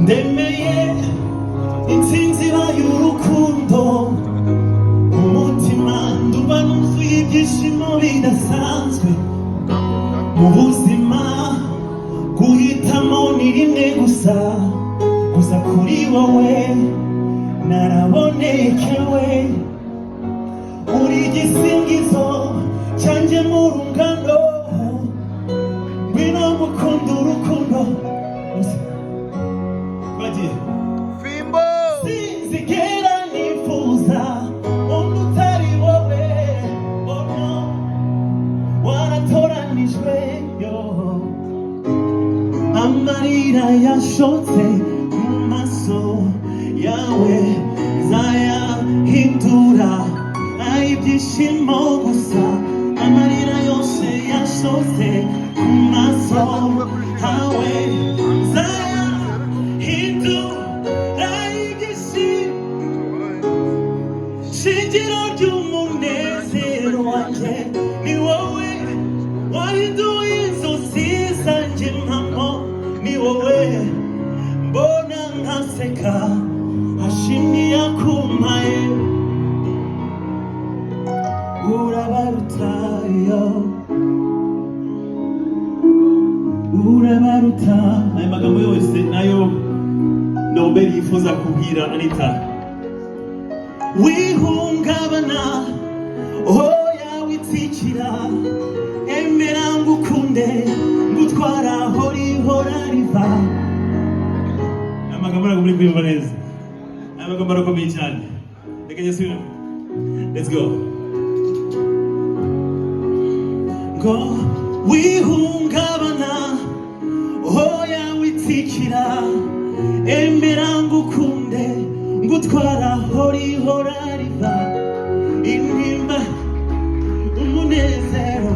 ndemeye intsinzi y'urukundo umutima ndumva nuzuye ibyishimo bidasanzwe mu buzima guhitamo ni rimwe gusa gusa kuri wowe narabonekewe uri igisingizo cyanjye mu rungano ngwino mukunda urukundo Fimbo sinzigera nifuza undi utari wowe ono waratoranijwe yo amarira yashotse mu maso yawe zayahindura ibyishimo gusa amarira yose yashotse mu maso hawe zayahindura ibyishimo shingiro ry'umunezero wanjye ni wowe wahinduye inzozi zanjye impamo ni wowe mbona nkaseka ashimye akumpaye urabarutayo urabaruta aya magambo yose nayo Nobel yifuza kubwira Anita wihungabana oya witsikira emera ngukunde ngutwara horihora riva aya magambo ari kuyumva neza aya magambo arakomeye cyane reka nyasubire let's go go wihungabana oya witsikira emera ngukunde ngutwara horihora riva intimba umunezero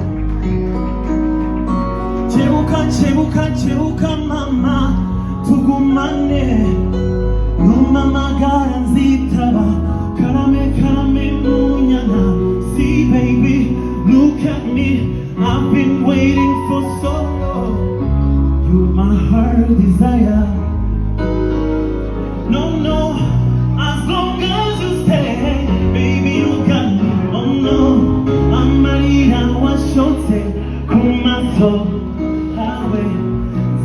chebuka mama tugumane numamagara nzitaba karame munyana see baby look at me I've been waiting for so long you're my heart desire no as long as you stay baby you got me oh no amarira washotse kumaso hawe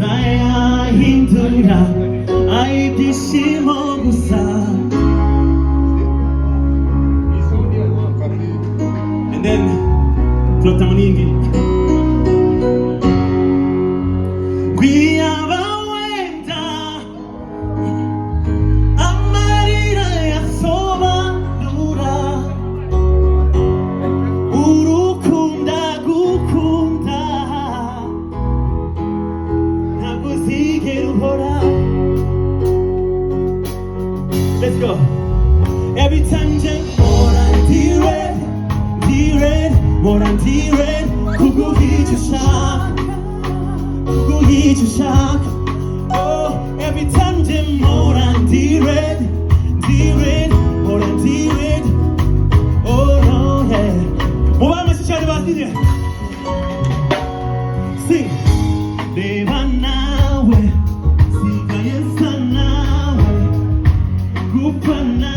zayahindura ibyishimo gusa and then flota muningi gwiyabawenda amarira yasobanura urukunda gukunda ntabwo uzigera uhora let's go every time mpora ndired kuguhica ushaka oh every time mpora ndired oh no yeah mubame cyane basinye